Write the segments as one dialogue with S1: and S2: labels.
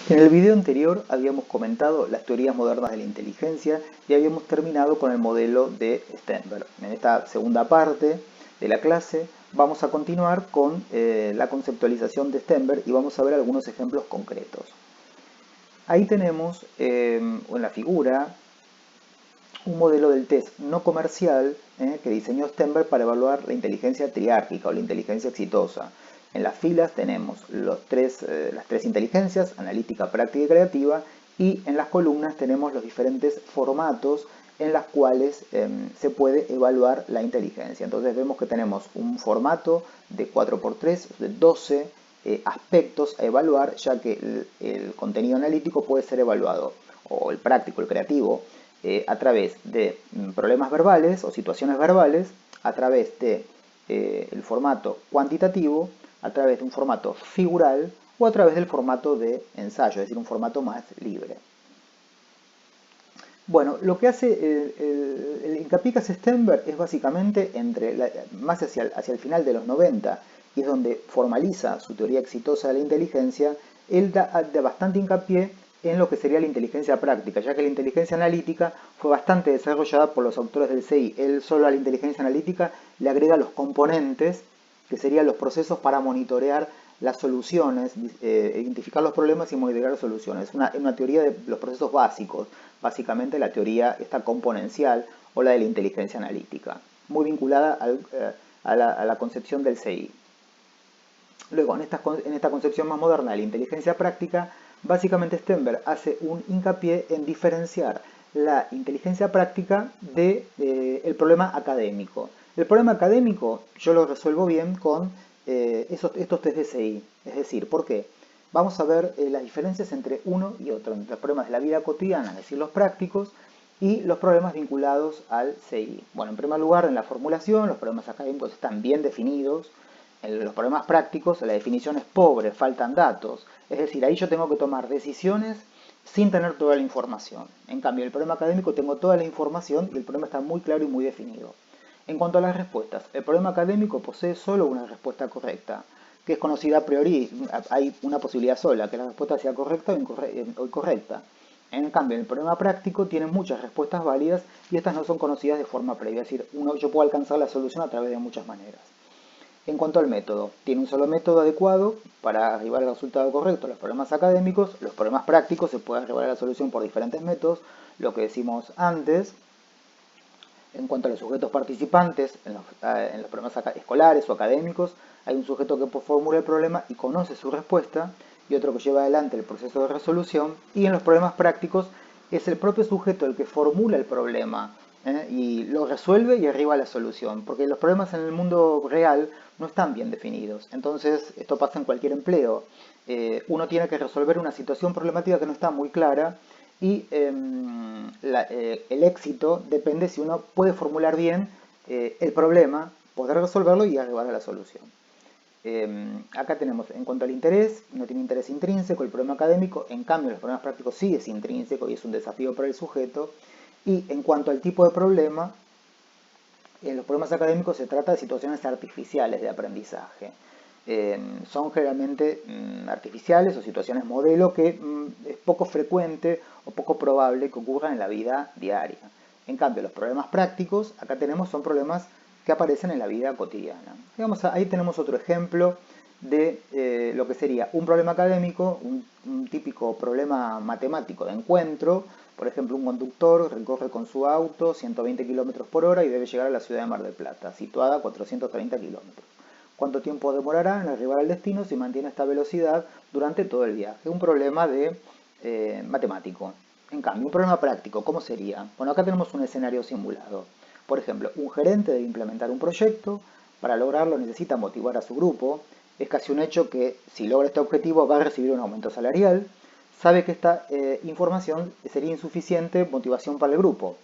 S1: En el video anterior habíamos comentado las teorías modernas de la inteligencia y habíamos terminado con el modelo de Stenberg. En esta segunda parte de la clase vamos a continuar con la conceptualización de Stenberg y vamos a ver algunos ejemplos concretos. Ahí tenemos en la figura un modelo del test no comercial que diseñó Stenberg para evaluar la inteligencia triárquica o la inteligencia exitosa. En las filas tenemos las tres inteligencias, analítica, práctica y creativa, y en las columnas tenemos los diferentes formatos en los cuales se puede evaluar la inteligencia. Entonces vemos que tenemos un formato de 4×3, de 12 aspectos a evaluar, ya que el contenido analítico puede ser evaluado, o el práctico, el creativo, a través de problemas verbales o situaciones verbales, a través de el formato cuantitativo, a través de un formato figural o a través del formato de ensayo, es decir, un formato más libre. Bueno, lo que hace el hincapié que hace Stenberg es básicamente más hacia el final de los 90, y es donde formaliza su teoría exitosa de la inteligencia. Él da bastante hincapié en lo que sería la inteligencia práctica, ya que la inteligencia analítica fue bastante desarrollada por los autores del CI. Él solo a la inteligencia analítica le agrega los componentes, que serían los procesos para monitorear las soluciones, identificar los problemas y monitorear las soluciones. Es una teoría de los procesos básicos, básicamente la teoría esta componencial o la de la inteligencia analítica, muy vinculada a la concepción del CI. Luego, en esta concepción más moderna de la inteligencia práctica, básicamente Stenberg hace un hincapié en diferenciar la inteligencia práctica del problema académico. El problema académico yo lo resuelvo bien con estos test de CI. Es decir, ¿por qué? Vamos a ver las diferencias entre uno y otro, entre los problemas de la vida cotidiana, es decir, los prácticos, y los problemas vinculados al CI. Bueno, en primer lugar, en la formulación, los problemas académicos están bien definidos. En los problemas prácticos, la definición es pobre, faltan datos. Es decir, ahí yo tengo que tomar decisiones sin tener toda la información. En cambio, en el problema académico tengo toda la información y el problema está muy claro y muy definido. En cuanto a las respuestas, el problema académico posee solo una respuesta correcta, que es conocida a priori. Hay una posibilidad sola, que la respuesta sea correcta o incorrecta. En cambio, en el problema práctico tienen muchas respuestas válidas y estas no son conocidas de forma previa. Es decir, yo puedo alcanzar la solución a través de muchas maneras. En cuanto al método, tiene un solo método adecuado para arribar al resultado correcto. Los problemas académicos, los problemas prácticos, se puede arribar a la solución por diferentes métodos, lo que decimos antes. En cuanto a los sujetos participantes, en los problemas escolares o académicos, hay un sujeto que formula el problema y conoce su respuesta, y otro que lleva adelante el proceso de resolución. Y en los problemas prácticos es el propio sujeto el que formula el problema y lo resuelve y arriba a la solución, porque los problemas en el mundo real no están bien definidos. Entonces, esto pasa en cualquier empleo. Uno tiene que resolver una situación problemática que no está muy clara, y el éxito depende si uno puede formular bien el problema, poder resolverlo y arribar a la solución. Acá tenemos, en cuanto al interés, no tiene interés intrínseco el problema académico. En cambio, los problemas prácticos sí es intrínseco y es un desafío para el sujeto. Y en cuanto al tipo de problema, en los problemas académicos se trata de situaciones artificiales de aprendizaje. Son generalmente artificiales o situaciones modelo que es poco frecuente o poco probable que ocurran en la vida diaria. En cambio, los problemas prácticos, acá son problemas que aparecen en la vida cotidiana. Digamos, ahí tenemos otro ejemplo de lo que sería un problema académico, un típico problema matemático de encuentro. Por ejemplo, un conductor recorre con su auto 120 km por hora y debe llegar a la ciudad de Mar del Plata, situada a 430 km. ¿Cuánto tiempo demorará en arribar al destino si mantiene esta velocidad durante todo el viaje? Es un problema matemático. En cambio, un problema práctico, ¿cómo sería? Bueno, acá tenemos un escenario simulado. Por ejemplo, un gerente debe implementar un proyecto. Para lograrlo necesita motivar a su grupo. Es casi un hecho que si logra este objetivo va a recibir un aumento salarial. Sabe que esta información sería insuficiente motivación para el grupo,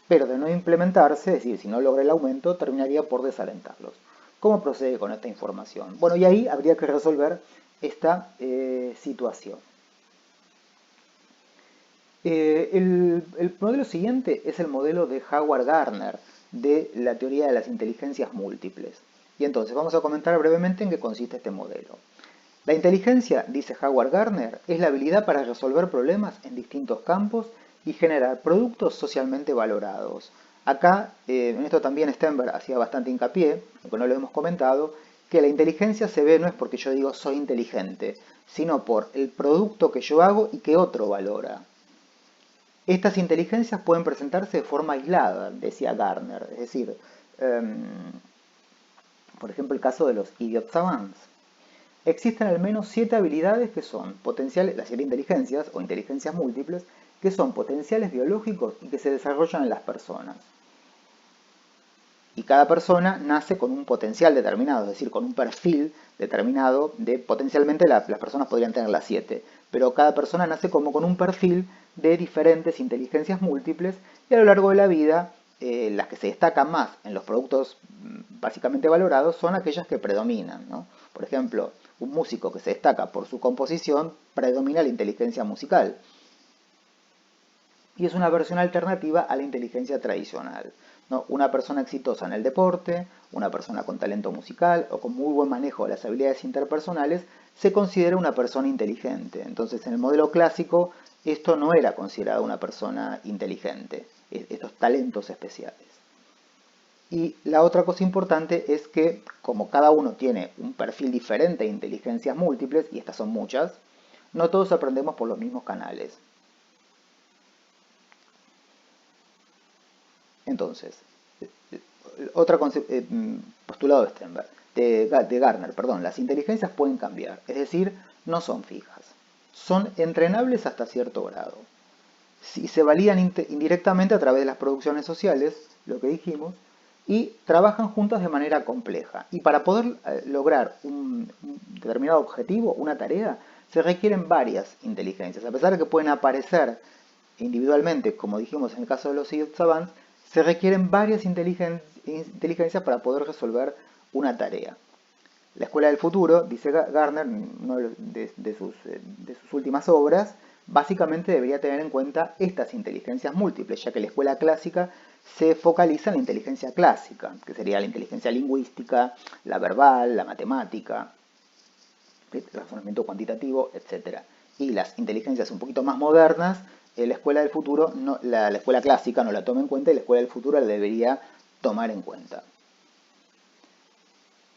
S1: pero de no implementarse, es decir, si no logra el aumento, terminaría por desalentarlos. ¿Cómo procede con esta información? Bueno, y ahí habría que resolver esta situación. El modelo siguiente es el modelo de Howard Gardner de la teoría de las inteligencias múltiples. Y entonces vamos a comentar brevemente en qué consiste este modelo. La inteligencia, dice Howard Gardner, es la habilidad para resolver problemas en distintos campos y generar productos socialmente valorados. Acá, en esto también Stenberg hacía bastante hincapié, aunque no lo hemos comentado, que la inteligencia se ve no es porque yo digo soy inteligente, sino por el producto que yo hago y que otro valora. Estas inteligencias pueden presentarse de forma aislada, decía Gardner, es decir, por ejemplo el caso de los idiot savants. Existen al menos 7 habilidades que son potenciales, las 7 inteligencias o inteligencias múltiples, que son potenciales biológicos y que se desarrollan en las personas. Y cada persona nace con un potencial determinado, es decir, con un perfil determinado de potencialmente las personas podrían tener las 7, pero cada persona nace como con un perfil de diferentes inteligencias múltiples y a lo largo de la vida las que se destacan más en los productos básicamente valorados son aquellas que predominan, ¿no? Por ejemplo, un músico que se destaca por su composición predomina la inteligencia musical y es una versión alternativa a la inteligencia tradicional, ¿no? Una persona exitosa en el deporte, una persona con talento musical o con muy buen manejo de las habilidades interpersonales se considera una persona inteligente. Entonces, en el modelo clásico, esto no era considerado una persona inteligente, estos talentos especiales. Y la otra cosa importante es que, como cada uno tiene un perfil diferente de inteligencias múltiples, y estas son muchas, no todos aprendemos por los mismos canales. Entonces, otro postulado de Stenberg, de Gardner, perdón, las inteligencias pueden cambiar, es decir, no son fijas. Son entrenables hasta cierto grado. Si se validan indirectamente a través de las producciones sociales, lo que dijimos, y trabajan juntas de manera compleja. Y para poder lograr un determinado objetivo, una tarea, se requieren varias inteligencias. A pesar de que pueden aparecer individualmente, como dijimos en el caso de los idiot savants, se requieren varias inteligencias para poder resolver una tarea. La Escuela del Futuro, dice Gardner, en una de sus últimas obras, básicamente debería tener en cuenta estas inteligencias múltiples, ya que la escuela clásica se focaliza en la inteligencia clásica, que sería la inteligencia lingüística, la verbal, la matemática, el razonamiento cuantitativo, etc. Y las inteligencias un poquito más modernas, la escuela del futuro, la escuela clásica no la toma en cuenta y la escuela del futuro la debería tomar en cuenta.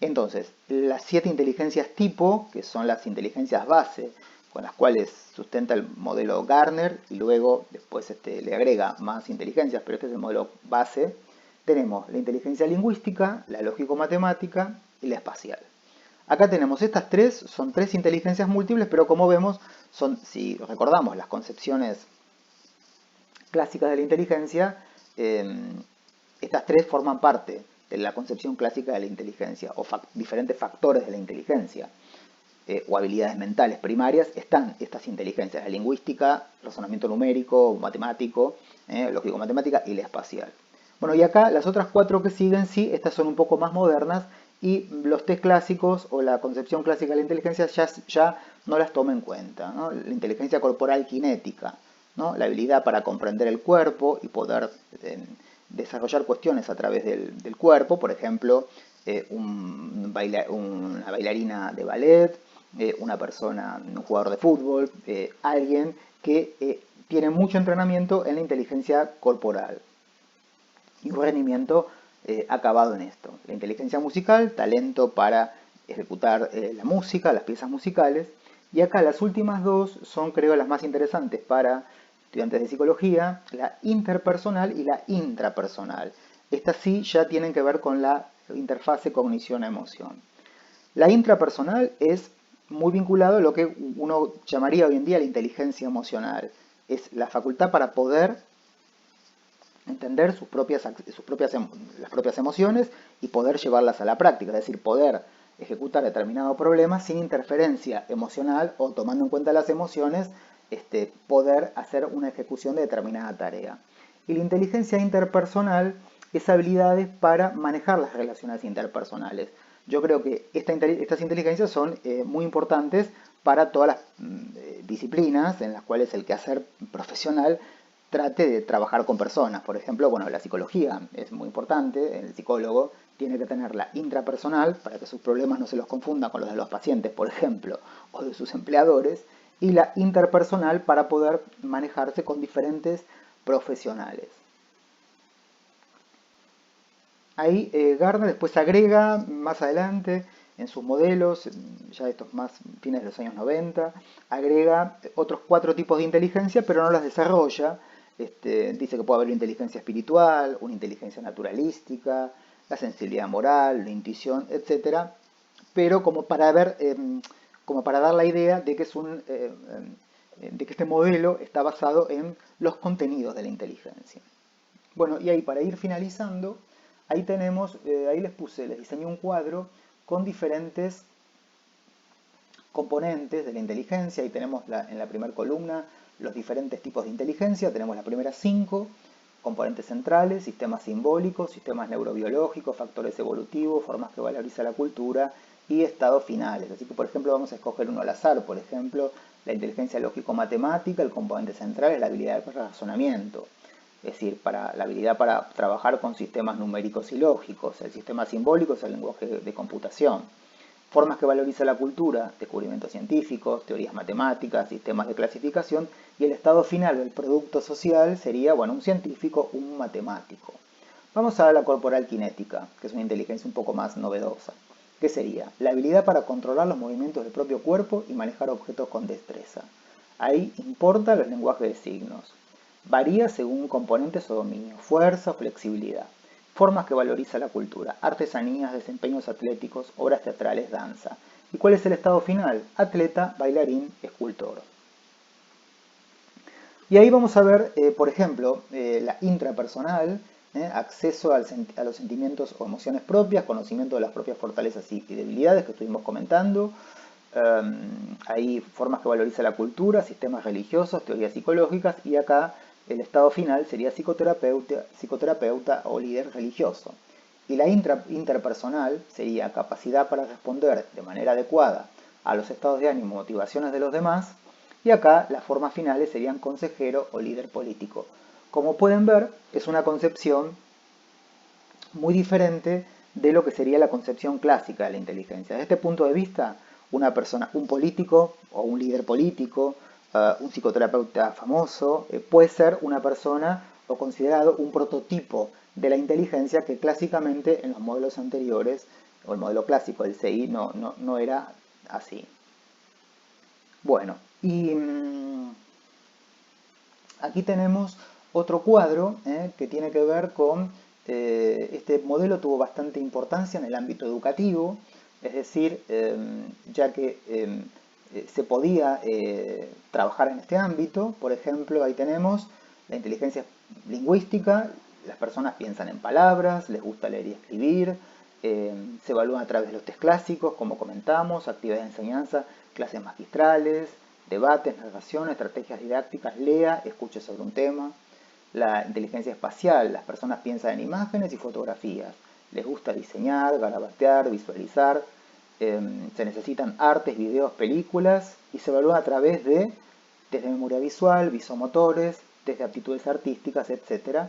S1: Entonces, las 7 inteligencias tipo, que son las inteligencias base, con las cuales sustenta el modelo Gardner, y luego después le agrega más inteligencias, pero este es el modelo base, tenemos la inteligencia lingüística, la lógico-matemática y la espacial. Acá tenemos estas tres, son 3 inteligencias múltiples, pero como vemos, si recordamos las concepciones clásicas de la inteligencia, estas 3 forman parte de la concepción clásica de la inteligencia, o diferentes factores de la inteligencia, o habilidades mentales primarias, están estas inteligencias, la lingüística, razonamiento numérico, matemático, lógico-matemática y la espacial. Bueno, y acá las otras 4 que siguen, sí, estas son un poco más modernas, y los test clásicos o la concepción clásica de la inteligencia ya no las toma en cuenta, ¿no? La inteligencia corporal kinética, ¿no? La habilidad para comprender el cuerpo y poder desarrollar cuestiones a través del cuerpo, por ejemplo, una bailarina de ballet, una persona, un jugador de fútbol, alguien que tiene mucho entrenamiento en la inteligencia corporal y un rendimiento acabado en esto. La inteligencia musical, talento para ejecutar la música, las piezas musicales. Y acá las últimas 2 son, creo, las más interesantes para estudiantes de psicología, la interpersonal y la intrapersonal. Estas sí ya tienen que ver con la interfase cognición-emoción. La intrapersonal es muy vinculado a lo que uno llamaría hoy en día la inteligencia emocional. Es la facultad para poder entender las propias emociones y poder llevarlas a la práctica, es decir, poder ejecutar determinado problema sin interferencia emocional o tomando en cuenta las emociones, poder hacer una ejecución de determinada tarea. Y la inteligencia interpersonal es habilidades para manejar las relaciones interpersonales. Yo creo que estas inteligencias son muy importantes para todas las disciplinas en las cuales el quehacer profesional trate de trabajar con personas. Por ejemplo, bueno, la psicología es muy importante, el psicólogo tiene que tener la intrapersonal, para que sus problemas no se los confundan con los de los pacientes, por ejemplo, o de sus empleadores, y la interpersonal para poder manejarse con diferentes profesionales. Ahí Gardner después agrega más adelante en sus modelos, ya estos más fines de los años 90, agrega otros 4 tipos de inteligencia, pero no las desarrolla. Dice que puede haber una inteligencia espiritual, una inteligencia naturalística, la sensibilidad moral, la intuición, etc. Pero como para ver, como para dar la idea de que de que este modelo está basado en los contenidos de la inteligencia. Bueno, y ahí para ir finalizando, ahí tenemos, ahí les diseñé un cuadro con diferentes componentes de la inteligencia. Ahí tenemos en la primera columna los diferentes tipos de inteligencia. Tenemos las primeras 5 componentes centrales: sistemas simbólicos, sistemas neurobiológicos, factores evolutivos, formas que valoriza la cultura y estados finales. Así que, por ejemplo, vamos a escoger uno al azar. Por ejemplo, la inteligencia lógico-matemática, el componente central es la habilidad de razonamiento. Es decir, la habilidad para trabajar con sistemas numéricos y lógicos. El sistema simbólico es el lenguaje de computación. Formas que valoriza la cultura: descubrimientos científicos, teorías matemáticas, sistemas de clasificación. Y el estado final, el producto social, sería, bueno, un científico, un matemático. Vamos a la corporal cinética, que es una inteligencia un poco más novedosa. ¿Qué sería? La habilidad para controlar los movimientos del propio cuerpo y manejar objetos con destreza. Ahí importa los lenguajes de signos. Varía según componentes o dominio: fuerza o flexibilidad. Formas que valoriza la cultura: artesanías, desempeños atléticos, obras teatrales, danza. ¿Y cuál es el estado final? Atleta, bailarín, escultor. Y ahí vamos a ver, por ejemplo, la intrapersonal, acceso a los sentimientos o emociones propias, conocimiento de las propias fortalezas y debilidades que estuvimos comentando. Hay formas que valoriza la cultura, sistemas religiosos, teorías psicológicas, y acá el estado final sería psicoterapeuta o líder religioso. Y la interpersonal sería capacidad para responder de manera adecuada a los estados de ánimo y motivaciones de los demás. Y acá las formas finales serían consejero o líder político. Como pueden ver, es una concepción muy diferente de lo que sería la concepción clásica de la inteligencia. Desde este punto de vista, una persona, un político o un líder político, un psicoterapeuta famoso, puede ser una persona o considerado un prototipo de la inteligencia que clásicamente en los modelos anteriores, o el modelo clásico del CI, no era así. Bueno, y aquí tenemos otro cuadro que tiene que ver con, este modelo tuvo bastante importancia en el ámbito educativo, es decir, ya que se podía trabajar en este ámbito. Por ejemplo, ahí tenemos la inteligencia lingüística: las personas piensan en palabras, les gusta leer y escribir, se evalúan a través de los test clásicos, como comentamos, actividades de enseñanza, clases magistrales, debates, narración, estrategias didácticas, lea, escuche sobre un tema. La inteligencia espacial: las personas piensan en imágenes y fotografías, les gusta diseñar, garabatear, visualizar, se necesitan artes, videos, películas, y se evalúa a través desde memoria visual, visomotores, desde aptitudes artísticas, etc.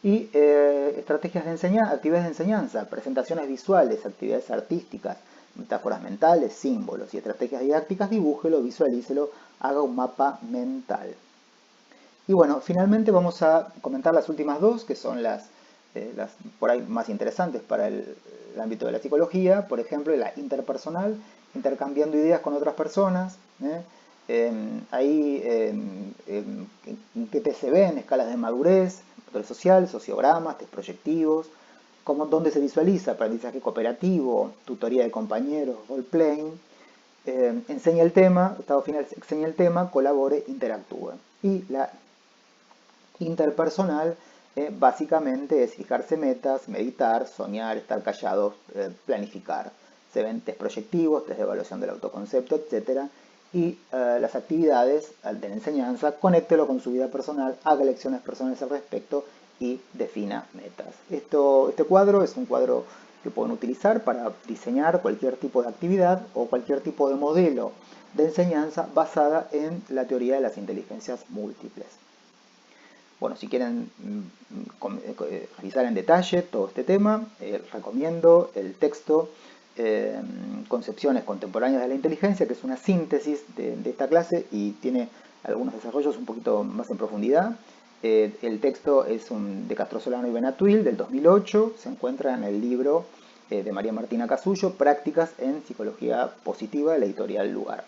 S1: Y estrategias de enseñanza, actividades de enseñanza, presentaciones visuales, actividades artísticas, metáforas mentales, símbolos, y estrategias didácticas: dibújelo, visualícelo, haga un mapa mental. Y bueno, finalmente vamos a comentar las últimas dos, que son las por ahí más interesantes para el ámbito de la psicología. Por ejemplo, la interpersonal: intercambiando ideas con otras personas. Ahí, ¿qué se ve en escalas de madurez, control social, sociogramas, test proyectivos, dónde se visualiza: aprendizaje cooperativo, tutoría de compañeros, role-playing, enseña el tema, estado final, enseña el tema, colabore, interactúe. Y la interpersonal básicamente es fijarse metas, meditar, soñar, estar callados, planificar. Se ven test proyectivos, test de evaluación del autoconcepto, etc. Y las actividades de la enseñanza: conéctelo con su vida personal, haga lecciones personales al respecto y defina metas. Este cuadro es un cuadro que pueden utilizar para diseñar cualquier tipo de actividad o cualquier tipo de modelo de enseñanza basada en la teoría de las inteligencias múltiples. Bueno, si quieren revisar en detalle todo este tema, recomiendo el texto Concepciones Contemporáneas de la Inteligencia, que es una síntesis de esta clase y tiene algunos desarrollos un poquito más en profundidad. El texto es de Castrozolano y Benatuil del 2008, se encuentra en el libro de María Martina Casullo, Prácticas en Psicología Positiva, de la editorial Lugar.